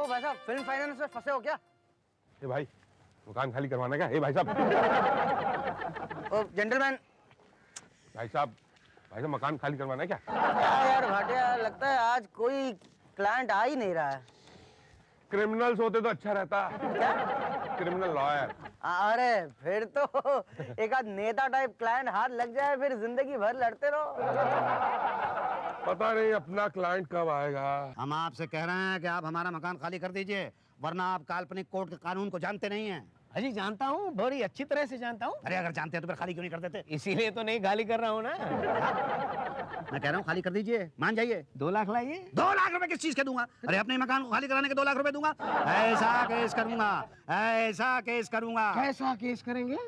ओ भाई साहब, film finance में फंसे हो क्या? ए भाई, मकान खाली करवाना क्या? ए भाई साहब। ओ जेंटलमैन। भाई साहब मकान खाली करवाना है क्या? क्या यार भाटिया, लगता है आज कोई क्लाइंट आ ही नहीं रहा है। क्रिमिनल्स होते तो अच्छा रहता। क्या? Criminal lawyer. अरे फिर तो एक आध नेता टाइप क्लाइंट हाथ लग जाए, फिर जिंदगी भर लड़ते रहो। पता नहीं अपना क्लाइंट कब आएगा। हम आपसे कह रहे हैं कि आप हमारा मकान खाली कर दीजिए, वरना आप काल्पनिक कोर्ट के कानून को जानते नहीं हैं। अजी जानता हूँ, बड़ी अच्छी तरह से जानता हूँ। अरे अगर जानते हैं तो फिर खाली क्यों नहीं कर देते? इसीलिए तो नहीं खाली कर रहा हूँ ना। मैं कह रहा हूँ खाली कर दीजिए, मान जाइए। 2 लाख लाइए। 2 लाख रुपए किस चीज के दूंगा? अरे अपने मकान को खाली कराने के 2 लाख रुपए दूंगा? ऐसा केस करूंगा, ऐसा केस करूंगा। कैसा केस करेंगे?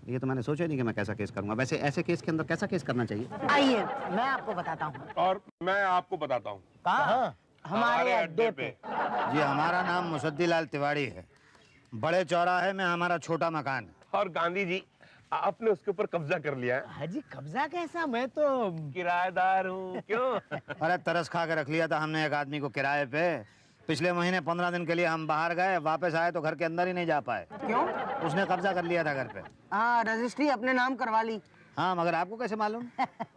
ये तो मैंने सोचा नहीं कि मैं कैसा केस करूंगा। वैसे ऐसे केस के अंदर कैसा केस करना चाहिए? आइए मैं आपको बताता हूँ। और मैं आपको बताता हूँ। कहाँ? हमारे अड्डे पे। जी हमारा नाम मुसद्दीलाल तिवारी है। बड़े चौराहे में हमारा छोटा मकान है। और गांधी जी, आपने उसके ऊपर कब्जा कर लिया है। हाजी कब्जा कैसा? मैं तो किराएदार हूँ। क्यों? अरे तरस खा के रख लिया था हमने एक आदमी को किराए पे। पिछले महीने 15 दिन के लिए हम बाहर गए, वापस आए तो घर के अंदर ही नहीं जा पाए। क्यों? उसने कब्जा कर लिया था घर पे। हाँ, रजिस्ट्री अपने नाम करवा ली। हाँ मगर आपको कैसे मालूम?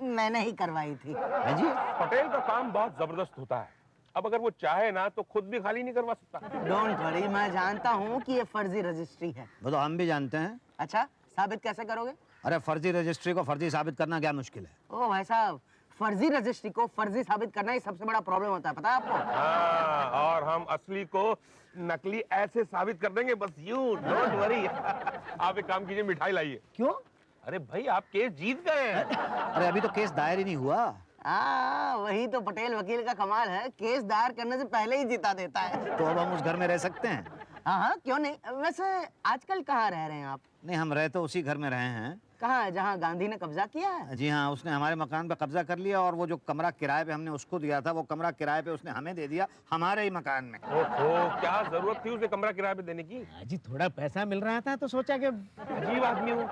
मैंने ही करवाई थी। है जी? पटेल का काम बहुत जबरदस्त होता है। अब अगर वो चाहे ना तो खुद भी खाली नहीं करवा सकता। डोंट वरी, मैं जानता हूँ कि ये फर्जी रजिस्ट्री है। वो तो हम भी जानते हैं। अच्छा, साबित कैसे करोगे? अरे फर्जी रजिस्ट्री को फर्जी साबित करना क्या मुश्किल है? ओ भाई साहब, फर्जी रजिस्ट्री को फर्जी साबित करना ही सबसे बड़ा प्रॉब्लम होता है, पता है आपको? हाँ, और हम असली को नकली ऐसे साबित कर देंगे, बस यू डोंट वरी। आप एक काम कीजिए, मिठाई लाइए। क्यों? अरे भाई, आप केस जीत गए हैं। अरे अभी तो केस दायर ही नहीं हुआ। वही तो पटेल वकील का कमाल है, केस दायर करने से पहले ही जिता देता है। तो अब हम उस घर में रह सकते हैं? हाँ, क्यों नहीं। वैसे आजकल कहाँ रह रहे हैं आप? नहीं, हम रह तो उसी घर में रहे हैं। कहाँ? जहाँ गांधी ने कब्जा किया है? जी हाँ, उसने हमारे मकान पे कब्जा कर लिया और वो जो कमरा किराए पे हमने उसको दिया था, वो कमरा किराए पे उसने हमें दे दिया, हमारे ही मकान में। ओहो, क्या जरूरत थी उसे कमरा किराए पे देने की? हाजी थोड़ा पैसा मिल रहा था तो सोचा कि अजीब आदमी हूँ।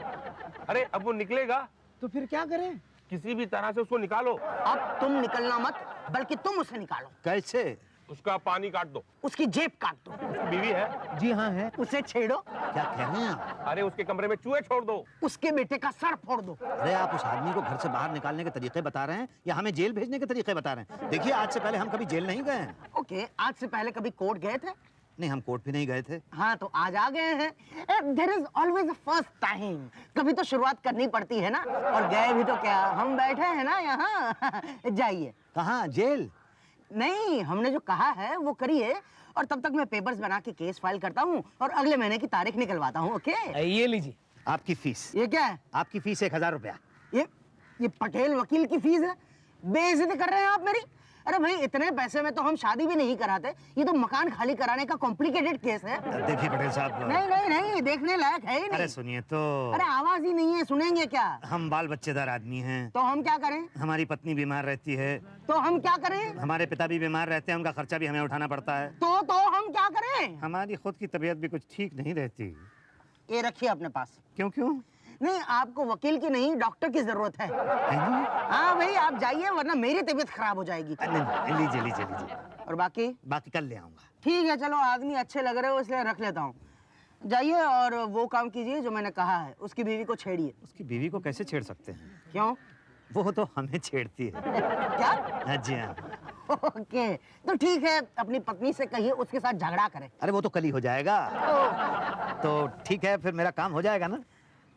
अरे अब वो निकलेगा तो फिर क्या करें? किसी भी तरह से उसको निकालो। अब तुम निकलना मत, बल्कि तुम उसे निकालो। कैसे? उसका पानी काट दो। उसकी जेब काट दो। उसकी बीवी है? जी हाँ है। उसे छेड़ो। क्या कह रहे हैं आप? अरे उसके कमरे में चूहे छोड़ दो। उसके बेटे का सर फोड़ दो। अरे आप उस आदमी को घर से बाहर निकालने के तरीके बता रहे हैं या हमें जेल भेजने के तरीके बता रहे हैं? देखिए, आज से पहले हम कभी जेल नहीं गए हैं। ओके, आज से पहले कभी कोर्ट गए थे? नहीं, हम कोर्ट भी नहीं गए थे। हाँ, तो आज आ गए हैं। There is always a first time. कभी तो शुरुआत करनी पड़ती है ना। और गए भी तो क्या, हम बैठे हैं ना यहाँ। जाइए। कहाँ? जेल? नहीं, हमने जो कहा है वो करिए, और तब तक मैं पेपर्स बना के केस फाइल करता हूँ और अगले महीने की तारीख निकलवाता हूँ। ओके? ये लीजिए आपकी फीस। ये क्या है? आपकी फीस 1000 रुपया। ये पटेल वकील की फीस है? बेइज्जती कर रहे हैं आप मेरी। अरे भाई, इतने पैसे में तो हम शादी भी नहीं कराते। ये तो मकान खाली कराने का कॉम्प्लिकेटेड केस है। देखिए पटेल साहब। नहीं नहीं नहीं, देखने लायक है ही नहीं। अरे सुनिए तो। अरे आवाज ही नहीं है, सुनेंगे क्या? हम बाल बच्चेदार आदमी हैं। तो हम क्या करें? हमारी पत्नी बीमार रहती है। तो हम क्या करें? हमारे पिता भी बीमार रहते हैं, उनका खर्चा भी हमें उठाना पड़ता है। तो हम क्या करें? हमारी खुद की तबीयत भी कुछ ठीक नहीं रहती। ये रखिए अपने पास। क्यों क्यों? नहीं, आपको वकील की नहीं, डॉक्टर की जरूरत है। है जी? हाँ भाई, आप जाइए, वरना मेरी तबीयत खराब हो जाएगी। नहीं, लीजिए लीजिए लीजिए। और बाकी? बाकी कल ले आऊंगा। ठीक है, चलो, आदमी अच्छे लग रहे हो इसलिए रख लेता हूँ। जाइए और वो काम कीजिए जो मैंने कहा है, उसकी बीवी को छेड़िए। उसकी बीवी को कैसे छेड़ सकते हैं? क्यों? वो तो हमें छेड़ती है। क्या? हाँ जी हाँ। ओके, तो ठीक है, अपनी पत्नी से कहिए उसके साथ झगड़ा करे। अरे वो तो कल ही हो जाएगा। तो ठीक है, फिर मेरा काम हो जाएगा ना?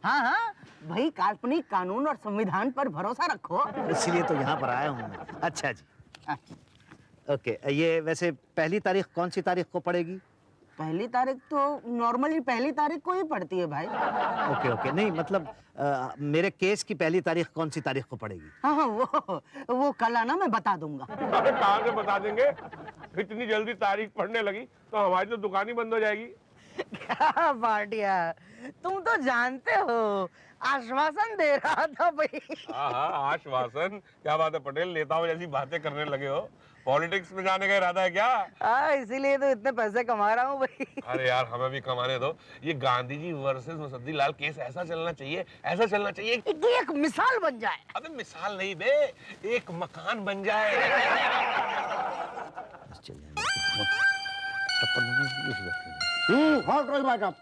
हाँ हाँ भाई, काल्पनिक कानून और संविधान पर भरोसा रखो। इसलिए तो यहाँ पर आया हूँ। अच्छा जी। ओके, ये वैसे पहली तारीख कौन सी तारीख को पड़ेगी? पहली तारीख तो नॉर्मली पहली तारीख को ही पड़ती है भाई। ओके ओके, नहीं मतलब मेरे केस की पहली तारीख कौन सी तारीख को पड़ेगी? हाँ हाँ, वो कल आना, मैं बता दूंगा। अरे कहाँ से बता देंगे? इतनी जल्दी तारीख पढ़ने लगी तो हमारी तो दुकान ही बंद हो जाएगी। क्या भाटिया, तुम तो जानते हो, आश्वासन दे रहा था भाई। हाँ, आश्वासन? क्या बात है पटेल, नेताओं जैसी बातें करने लगे हो। पॉलिटिक्स में जाने का इरादा है क्या? हाँ, इसीलिए तो इतने पैसे कमा रहा हूँ भाई। अरे यार, हमें भी कमाने दो। ये गांधी जी वर्सेस मुसद्दीलाल केस ऐसा चलना चाहिए, ऐसा चलना चाहिए कि एक मिसाल बन जाए। अबे मिसाल नहीं बे, एक मकान बन जाए। हट रही भाई साहब।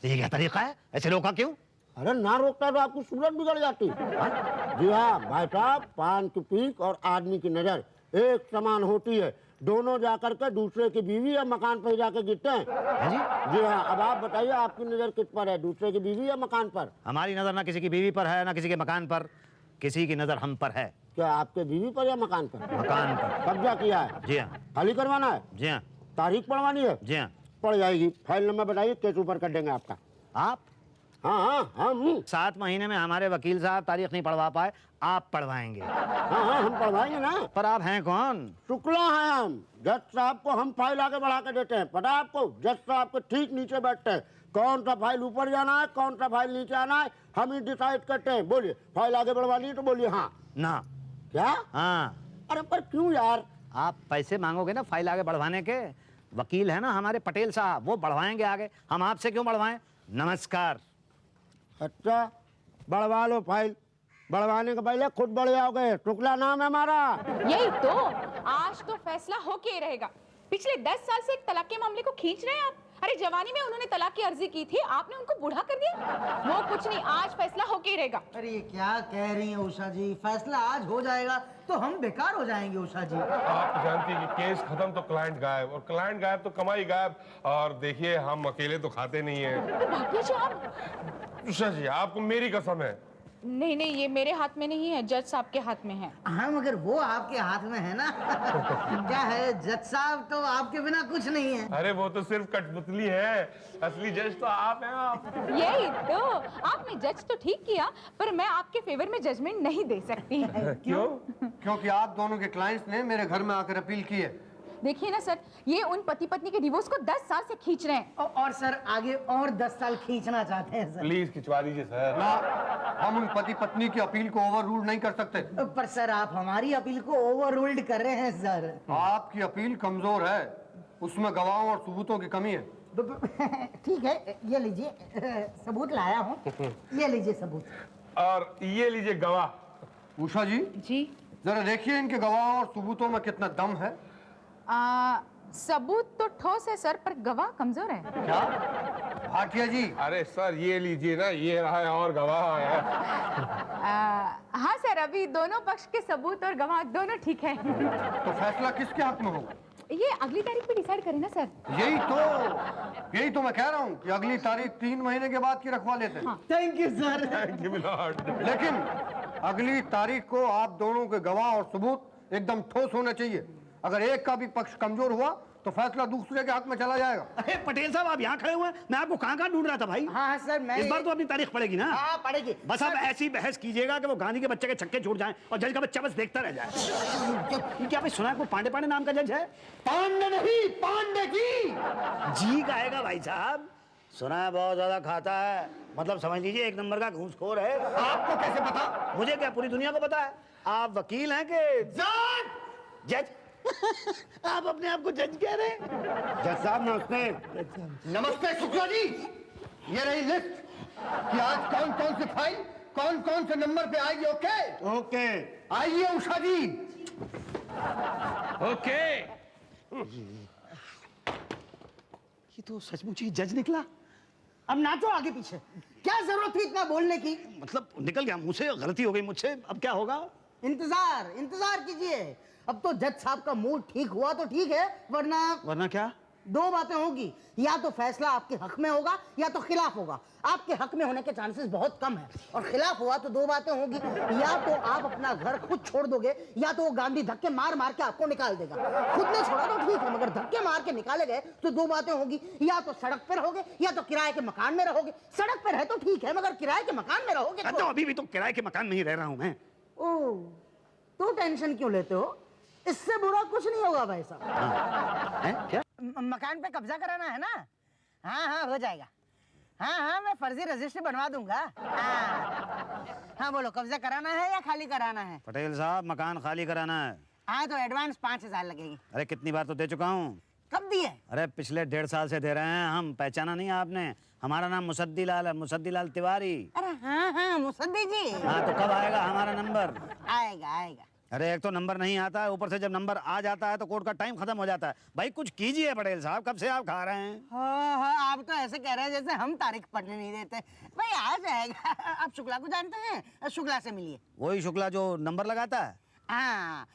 ये क्या तरीका है, ऐसे रोका क्यों? अरे ना रोकता तो आपकी सूरत बिगड़ जाती। जी हाँ भाई साहब, पान की पीक और आदमी की नजर एक समान होती है। दोनों जाकर के दूसरे की बीवी या मकान पर जाकर गिरते हैं। जी जी हाँ, अब आप बताइए आपकी नजर किस पर है, दूसरे की बीवी या मकान पर? हमारी नजर ना किसी की बीवी पर है ना किसी के मकान पर, किसी की नजर हम पर है। क्या आपके बीवी पर या मकान पर? मकान पर। कब्जा किया है? जी हाँ। खाली करवाना है? जी हाँ। तारीख पढ़वानी है? जी हाँ। पड़ जाएगी। फाइल नंबर बताइए, केस ऊपर कर देंगे आपका। आप हाँ हाँ हम 7 महीने में हमारे वकील साहब तारीख नहीं पढ़वा पाए, आप पढ़वाएंगे। हाँ हाँ हम पढ़वाएंगे ना। पर आप हैं कौन? शुक्ला है हम। जज साहब को हम फाइल आगे बढ़ा के देते हैं। पता है आपको, जज साहब के ठीक नीचे बैठते हैं। कौन सा फाइल ऊपर जाना है, कौन सा फाइल नीचे आना है, हम ही डिसाइड करते हैं। बोलिए, फाइल आगे बढ़वानी है तो बोलिए हाँ। ना। क्या? हाँ। अरे पर क्यों यार? आप पैसे मांगोगे ना फाइल आगे बढ़वाने के, वकील है ना हमारे पटेल साहब, वो बढ़वाएंगे आगे, हम आपसे क्यों बढ़वाएं? नमस्कार। अच्छा, बढ़वा लो फाइल। बढ़वाने के पहले खुद बढ़ जाओगे। शुक्ला नाम है हमारा। यही तो, आज तो फैसला होके ही रहेगा। पिछले 10 साल से एक तलाक के मामले को खींच रहे हैं आप। अरे जवानी में उन्होंने तलाक की अर्जी की थी, आपने उनको बूढ़ा कर दिया। वो कुछ नहीं, आज फैसला होके ही रहेगा। अरे ये क्या कह रही हैं उषा जी, फैसला आज हो जाएगा तो हम बेकार हो जाएंगे उषा जी। आप जानती हैं कि केस खत्म तो क्लाइंट गायब, और क्लाइंट गायब तो कमाई गायब। और देखिए, हम अकेले तो खाते नहीं हैं। तो भाग्य जी आप। उषा जी, आपको मेरी कसम है। नहीं नहीं, ये मेरे हाथ में नहीं है, जज साहब के हाथ में है। हाँ मगर वो आपके हाथ में है ना। क्या है, जज साहब तो आपके बिना कुछ नहीं है। अरे वो तो सिर्फ कठपुतली है, असली जज तो आप हैं। आप यही तो, आपने जज तो ठीक किया, पर मैं आपके फेवर में जजमेंट नहीं दे सकती। क्यों? क्योंकि आप दोनों के क्लाइंट्स ने मेरे घर में आकर अपील की है। देखिए ना सर, ये उन पति पत्नी के डिवोर्स को 10 साल से खींच रहे हैं। और सर आगे और 10 साल खींचना चाहते हैं सर। प्लीज खिंचवा दीजिए सर। ना, हम उन पति पत्नी की अपील को ओवर रूल नहीं कर सकते। पर सर आप हमारी अपील को ओवर रूल्ड कर रहे हैं सर। आपकी अपील कमजोर है, उसमें गवाहों और सबूतों की कमी है। ठीक है, ये लीजिए सबूत लाया हूँ। ये लीजिए सबूत। और ये लीजिए गवाह। उषा जी, जी। जरा देखिए इनके गवाहों और सबूतों में कितना दम है। सबूत तो ठोस है सर, पर गवाह कमजोर है। क्या भाटिया जी? अरे सर ये लीजिए ना, ये रहा है और गवाह है। हाँ सर, अभी दोनों पक्ष के सबूत और गवाह दोनों ठीक है। तो फैसला किसके हक में होगा? ये अगली तारीख पे डिसाइड करें ना सर। यही तो मैं कह रहा हूँ कि अगली तारीख 3 महीने के बाद की रखवा लेते हैं। Thank you sir. Thank you milord. लेकिन अगली तारीख को आप दोनों के गवाह और सबूत एकदम ठोस होने चाहिए। अगर एक का भी पक्ष कमजोर हुआ तो फैसला दूसरे के हक में चला जाएगा। अरे पटेल साहब, आप यहाँ खड़े हुए हैं, मैं आपको कहाँ ढूंढ रहा था भाई। हाँ सर, मैं इस बार तो अपनी तारीख पड़ेगी ना। हाँ पड़ेगी। बस आप ऐसी बहस कीजिएगा कि वो गांधी के बच्चे के छक्के छूट जाएं और जज का बच्चा बस देखता रह जाए। क्या भाई सुना है कोई पांडे नाम का जज है? पांडे नहीं, पांडे जी। जी कहेगा भाई साहब, सुना है बहुत ज्यादा खाता है, मतलब समझ लीजिए 1 नंबर का घूसखोर है। आपको कैसे पता? मुझे क्या, पूरी दुनिया को पता है। आप वकील हैं कि जज? आप अपने आप को जज कह रहे हैं? जज साहब नमस्ते। नमस्ते शुक्ला जी, ये रही लिस्ट कि आज कौन कौन सी फाइल कौन कौन से नंबर पे आएगी। Okay okay. आइए उषा जी। ओके। ये तो सचमुच ही जज निकला। अब नाचो आगे पीछे, क्या जरूरत थी इतना बोलने की? मतलब निकल गया मुंह से, गलती हो गई मुझसे, अब क्या होगा? इंतजार कीजिए। अब तो जज साहब का मूड ठीक हुआ तो ठीक है, वरना क्या? 2 बातें होगी, या तो फैसला आपके हक में होगा या तो खिलाफ होगा। आपके हक में होने के चांसेस बहुत कम है, और खिलाफ हुआ तो 2 बातें होगी, या तो आप अपना घर खुद छोड़ दोगे या तो वो गांधी धक्के मार के आपको निकाल देगा। खुद ने छोड़ा तो ठीक है, मगर धक्के मार के निकाले गए तो 2 बातें होगी, या तो सड़क पर रहोगे या तो किराए के मकान में रहोगे। सड़क पर है तो ठीक है, मगर किराए के मकान में रहोगे तो अभी भी तो किराए के मकान में ही रह रहा हूं मैं। ओह, तो टेंशन क्यों लेते हो? इससे बुरा कुछ नहीं होगा भाई साहब। क्या? मकान पे कब्जा कराना है ना? हाँ हो जाएगा। हाँ मैं फर्जी रजिस्ट्री बनवा दूंगा। हाँ बोलो, कब्जा कराना है या खाली कराना है? पटेल साहब, मकान खाली कराना है। हाँ तो एडवांस 5000 लगेगी। अरे कितनी बार तो दे चुका हूँ। कब दिए? अरे पिछले 1.5 साल से दे रहे हैं हम। पहचाना नहीं आपने? हमारा नाम मुसद्दी लाल है, मुसद्दी लाल तिवारी। अरे हाँ मुसद्दी जी। हाँ तो कब आएगा हमारा नंबर? आएगा। अरे एक तो नंबर नहीं आता है, ऊपर से जब नंबर आ जाता है तो कोर्ट का टाइम खत्म हो जाता है। भाई कुछ कीजिए पटेल साहब, कब से आप खा रहे हैं। हाँ हाँ, आप तो ऐसे कह रहे हैं जैसे हम तारीख पढ़ने नहीं देते। भाई आ जाएगा। आप शुक्ला को जानते हैं? शुक्ला से मिलिए। वही शुक्ला जो नंबर लगाता है? हाँ,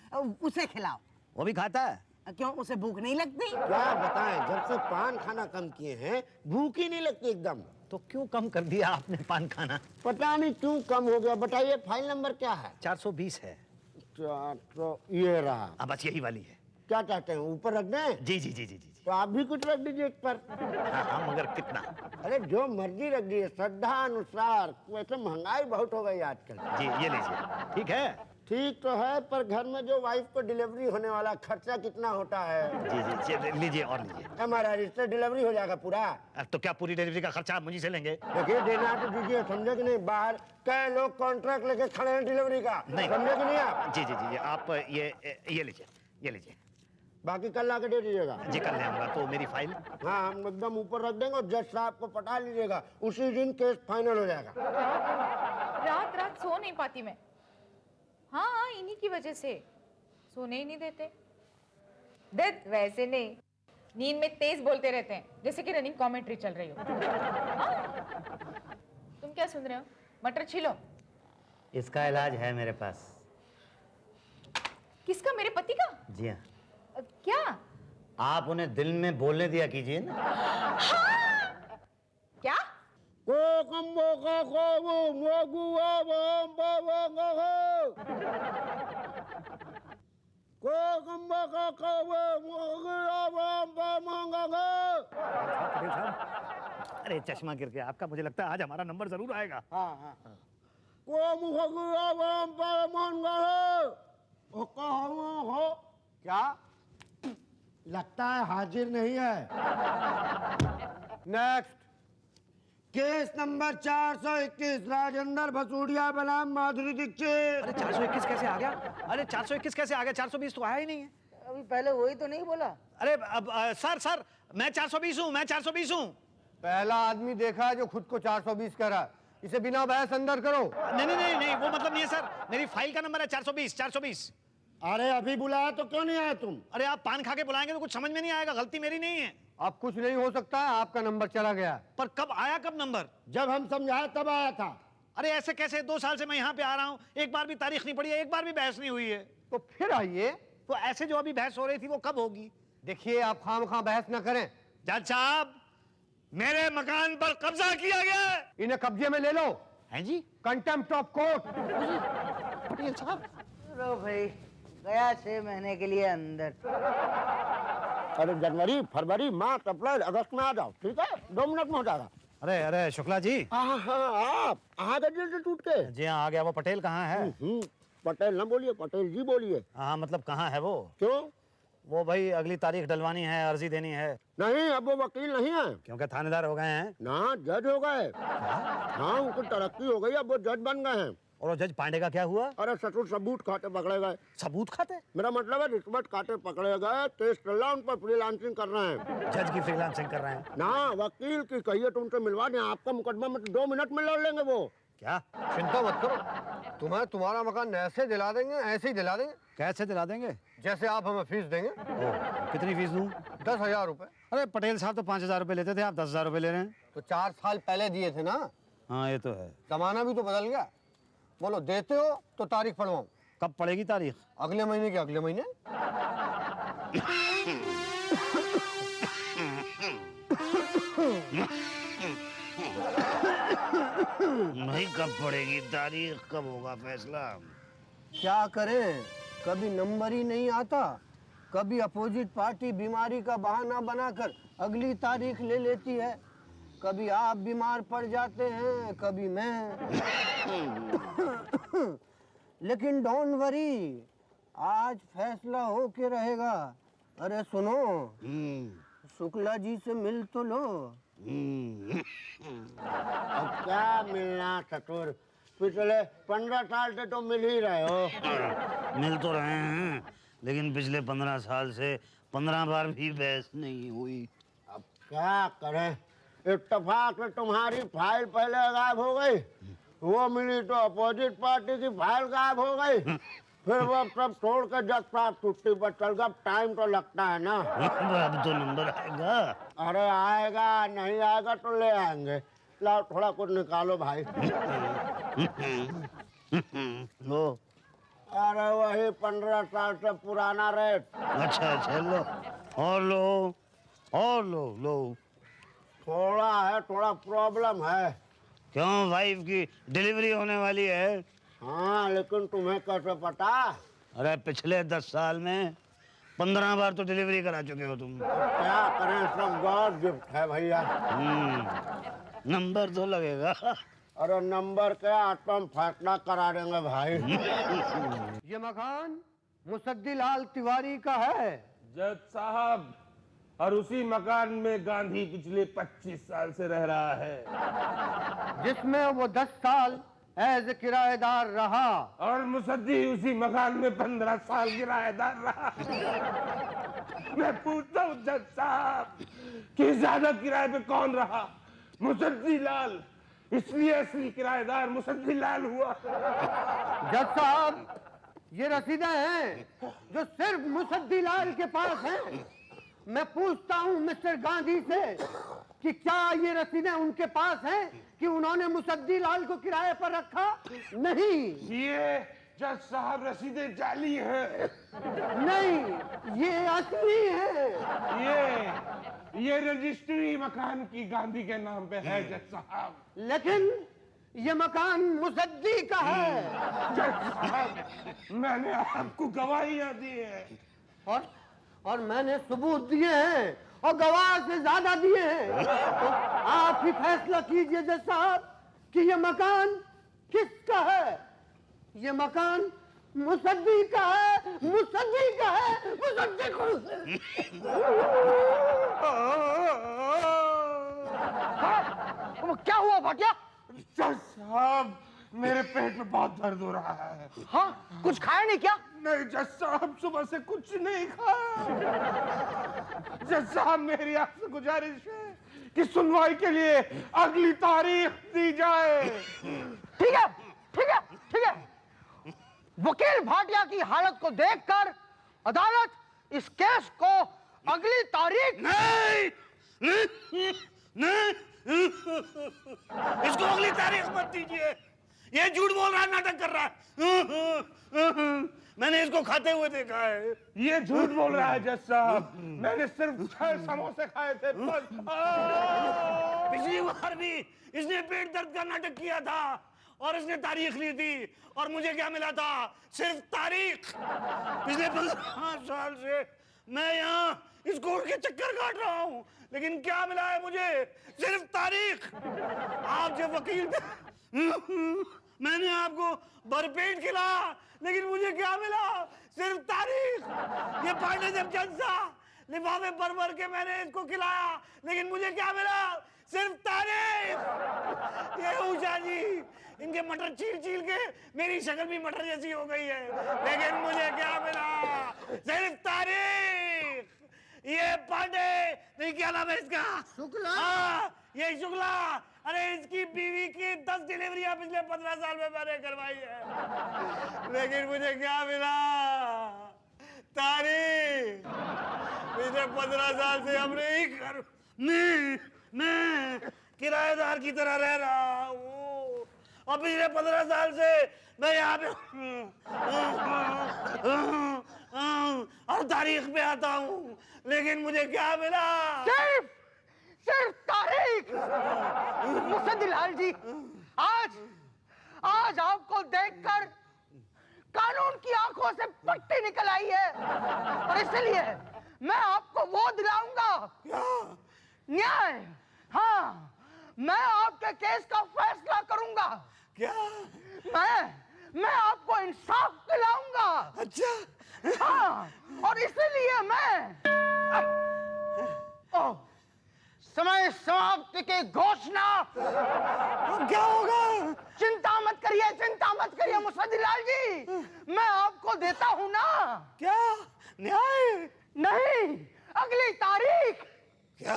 उसे खिलाओ। वो भी खाता है? क्यों, उसे भूख नहीं लगती? क्या बताएं, जब से पान खाना कम किए हैं भूख ही नहीं लगती एकदम। तो क्यों कम कर दिया आपने पान खाना? पता नहीं क्यों कम हो गया। बताइए फाइल नंबर क्या है? 420 है। तो ये रहा। अब बस यही वाली है। क्या चाहते हैं, ऊपर रख दें? जी जी जी जी जी जी। तो आप भी कुछ रख दीजिए एक पर। हाँ, मगर कितना? अरे जो मर्जी रख दीजिए, श्रद्धा अनुसार। वैसे महंगाई बहुत हो गई आजकल। जी ये लीजिए। ठीक है? ठीक तो है, पर घर में जो वाइफ को डिलीवरी होने वाला खर्चा कितना होता है? जी जी लीजिए और लीजिए। हमारा रिश्ता डिलीवरी हो जाएगा पूरा। अब तो क्या पूरी डिलीवरी का खर्चा आप मुझे से लेंगे? देखिए देना तो दीजिए, समझे कि नहीं? बाहर कई लोग कॉन्ट्रैक्ट लेके खड़े हैं डिलीवरी का, नहीं। समझे कि नहीं आप? जी जी जी आप ये लीजिए, ये लीजिए। बाकी कल लाके दे दीजिएगा। जी कल ले आऊंगा। तो मेरी फाइल? हाँ, हम एकदम ऊपर रख देंगे और जज साहब को पटा लीजिएगा, उसी दिन केस फाइनल हो जाएगा। रात रात सो नहीं पाती मैं। हाँ, इन्हीं की वजह से सोने ही नहीं देते। वैसे नहीं, नींद में तेज बोलते रहते हैं जैसे कि रनिंग कमेंट्री चल रही हो। हाँ? तुम क्या सुन रहे हो? मटर छीलो। इसका इलाज है मेरे पास। किसका? मेरे पति का? जी हाँ। क्या? आप उन्हें दिल में बोलने दिया कीजिए ना। हाँ! क्या? को कम्बो का को वो मोगुआ बम बम को कम्बो का को वो मोगुआ बम बम। अरे चश्मा गिर गया आपका, मुझे लगता है आज हमारा नंबर जरूर आएगा। हाँ हाँ हाँ। को मोगुआ बम बम हो क्या? लगता है हाजिर नहीं है। नेक्स्ट केस नंबर 421, राजेंद्र भसूड़िया बनाम माधुरी दीक्षित। अरे 421 कैसे आ गया? अरे 421 कैसे आ गया? 420 तो आया ही नहीं है। अभी पहले वही तो नहीं बोला? अरे अब सर मैं 420 हूँ, मैं 420 हूँ। पहला आदमी देखा है जो खुद को 420 कह रहा है। इसे बिना बहस अंदर करो। नहीं नहीं नहीं नहीं, वो मतलब नहीं है सर। मेरी फाइल का नंबर है 420। अरे अभी बुलाया तो क्यों नहीं आया तुम? अरे आप पान खा के बुलाएंगे तो कुछ समझ में नहीं आएगा, गलती मेरी नहीं है। अब कुछ नहीं हो सकता है, आपका नंबर चला गया। पर कब आया, कब नंबर? जब हम समझाए तब आया था। अरे ऐसे कैसे? 2 साल से मैं यहाँ पे आ रहा हूँ, एक बार भी तारीख नहीं पड़ी है, एक बार भी बहस नहीं हुई है। तो फिर आइए। तो ऐसे जो अभी बहस हो रही थी वो कब होगी? देखिए आप खामखा बहस न करें। जज साहब, मेरे मकान पर कब्जा किया गया है। इन्हें कब्जे में ले लो। हैं जी? Contempt of court. पटेल साहब। लो भाई, गया 6 महीने के लिए अंदर। अरे जनवरी, फरवरी, मार्च, अप्रैल, अगस्त में आ जाओ, ठीक है? 2 मिनट में हो जाएगा। अरे शुक्ला जी। हाँ आप आ गए दिल से टूट के। जी हाँ आ गया। वो पटेल कहाँ है? पटेल ना बोलिए, पटेल जी बोलिए। हाँ मतलब कहाँ है वो? क्यों? वो भाई अगली तारीख डलवानी है, अर्जी देनी है। नहीं, अब वो वकील नहीं है। क्योंकि थानेदार हो गए हैं ना, जज हो गए। हाँ, उनको तरक्की हो गई, अब वो जज बन गए हैं। और वो जज पांडे का क्या हुआ? अरे ससुर सबूत खाते पकड़े गए। सबूत खाते? मेरा मतलब है रिश्वत खाते पकड़े गए, केस चल रहा है, उन पर फ्रीलांसिंग कर रहे हैं। जज की फ्रीलांसिंग कर रहे हैं ना, वकील की कहिए तो उनसे मिलवा दें, आपका मुकदमा में 2 मिनट में लड़ लेंगे वो। क्या? चिंता मत करो, तुम्हें तुम्हारा मकान ऐसे दिला देंगे, ऐसे ही दिला देंगे कैसे दिला देंगे? जैसे आप हमें फीस देंगे। कितनी फीस दूं? 10,000 रुपए। अरे पटेल साहब तो 5,000 रुपए लेते थे, आप 10,000 रुपए ले रहे हैं। तो 4 साल पहले दिए थे ना। हाँ ये तो है। जमाना भी तो बदल गया। बोलो देते हो तो तारीख पढ़वाऊं। कब पड़ेगी तारीख? अगले महीने के अगले महीने। नहीं कब पड़ेगी तारीख, कब होगा फैसला? क्या करें, कभी नंबर ही नहीं आता, कभी अपोजिट पार्टी बीमारी का बहाना बनाकर अगली तारीख ले लेती है, कभी आप बीमार पड़ जाते हैं, कभी मैं। लेकिन डोंट वरी, आज फैसला हो के रहेगा। अरे सुनो, शुक्ला जी से मिल तो लो। अब क्या मिलना ससुर, पिछले 15 साल से तो मिल ही रहे हो। मिल तो रहे हैं, लेकिन पिछले 15 साल से 15 बार भी बहस नहीं हुई। अब क्या करें, इत्तेफाक से तुम्हारी फाइल पहले गायब हो गई, वो मिली तो अपोजिट पार्टी की फाइल गायब हो गई, फिर वो सब छोड़ के जज साहब छुट्टी पर चल गया, टाइम तो लगता है ना। अब तो नंबर आएगा। अरे आएगा, नहीं आएगा तो ले आएंगे। लाओ थोड़ा कुछ निकालो भाई। लो। अरे वही 15 साल से पुराना रेट। अच्छा अच्छा, लो और लो और लो लो। थोड़ा है, थोड़ा प्रॉब्लम है। क्यों, वाइफ की डिलीवरी होने वाली है? हाँ, लेकिन तुम्हें कैसे पता? अरे पिछले 10 साल में 15 बार तो डिलीवरी करा चुके हो तुम। क्या करें, सब गॉड गिफ्ट है भैया। नंबर तो लगेगा। अरे नंबर क्या, तुम फैसला करा देंगे भाई। ये मकान मुसद्दी लाल तिवारी का है। जज साहब, और उसी मकान में गांधी पिछले 25 साल से रह रहा है, जिसमें वो 10 साल एज किराएदार रहा। और मुसद्दी उसी मकान में 15 साल किराएदार रहा। मैं पूछता हूँ जज साहब कि ज्यादा किराए पे कौन रहा, मुसद्दी लाल? इसलिए असली किराएदार मुसद्दी लाल हुआ। जज साहब, ये रसीदें हैं जो सिर्फ मुसद्दी लाल के पास हैं। मैं पूछता हूँ मिस्टर गांधी से कि क्या ये रसीदें उनके पास हैं कि उन्होंने मुसद्दी लाल को किराए पर रखा? नहीं। ये जज साहब रसीदें जाली हैं। नहीं, ये असली है। ये रजिस्ट्री मकान की गांधी के नाम पे है जज साहब। लेकिन ये मकान मुसद्दी का है। जज साहब, मैंने आपको गवाहियां दी है और मैंने सबूत दिए हैं और गवाह से ज्यादा दिए हैं। तो आप ही फैसला कीजिए जज साहब कि ये मकान किसका है। ये मकान मुसद्दी का है, मुसद्दी का है, मुसद्दी को। क्या हुआ भाटिया? जज साहब, मेरे पेट में बहुत दर्द हो रहा है। हाँ, कुछ खाया नहीं क्या? नहीं जज साहब, सुबह से कुछ नहीं खाया। जज साहब, मेरी आपसे गुजारिश है कि सुनवाई के लिए अगली तारीख दी जाए। ठीक है, ठीक है, ठीक है। वकील भाटिया की हालत को देखकर अदालत इस केस को अगली तारीख नहीं, नहीं, नहीं, इसको अगली तारीख मत दीजिए। ये झूठ बोल रहा है, नाटक कर रहा है। मैंने इसको खाते हुए देखा है। ये झूठ बोल रहा है जज साहब, मैंने सिर्फ 6 समोसे खाए थे बस। पिछली बार भी इसने पेट दर्द का नाटक किया था और इसने तारीख ली थी, और मुझे क्या मिला था? सिर्फ तारीख। पिछले 15 साल से मैं यहाँ इस कोर्ट के चक्कर काट रहा हूँ, लेकिन क्या मिला है मुझे? सिर्फ तारीख। आप जब वकील थे, मैंने आपको भरपेट खिलाया, लेकिन मुझे क्या मिला? सिर्फ तारीख। ये पांडे जब जनसा लिफाफे भर भर के मैंने इसको खिलाया, लेकिन मुझे क्या मिला? सिर्फ तारीख। ये उषा जी, इनके मटर चीर चीर के मेरी शक्ल भी मटर जैसी हो गई है, लेकिन मुझे क्या मिला? सिर्फ तारीख। ये पांडे, नहीं क्या नाम है इसका? शुक्ला। हाँ, ये शुक्ला। अरे इसकी बीवी की 10 डिलीवरियां पिछले 15 साल में मैंने करवाई है, लेकिन मुझे क्या मिला? तारीख। पिछले 15 साल से हमने ही घर मैं किराएदार की तरह रह रहा हूँ, और पिछले 15 साल से मैं यहाँ पे और तारीख पे आता हूँ, लेकिन मुझे क्या मिला? सिर्फ तारीख। मुसद्दी लाल जी, आज आपको देखकर कानून की आंखों से पट्टी निकल आई है, और इसलिए मैं आपको वो दिलाऊंगा। न्याय। हाँ, मैं आपके केस का फैसला करूंगा। क्या? मैं आपको इंसाफ दिलाऊंगा। अच्छा। हाँ, और इसलिए मैं समय समाप्ति की घोषणा। क्या होगा? चिंता मत करिए मुसद्दी लाल जी, मैं आपको देता हूं ना। क्या? न्याय? नहीं, अगली तारीख। क्या?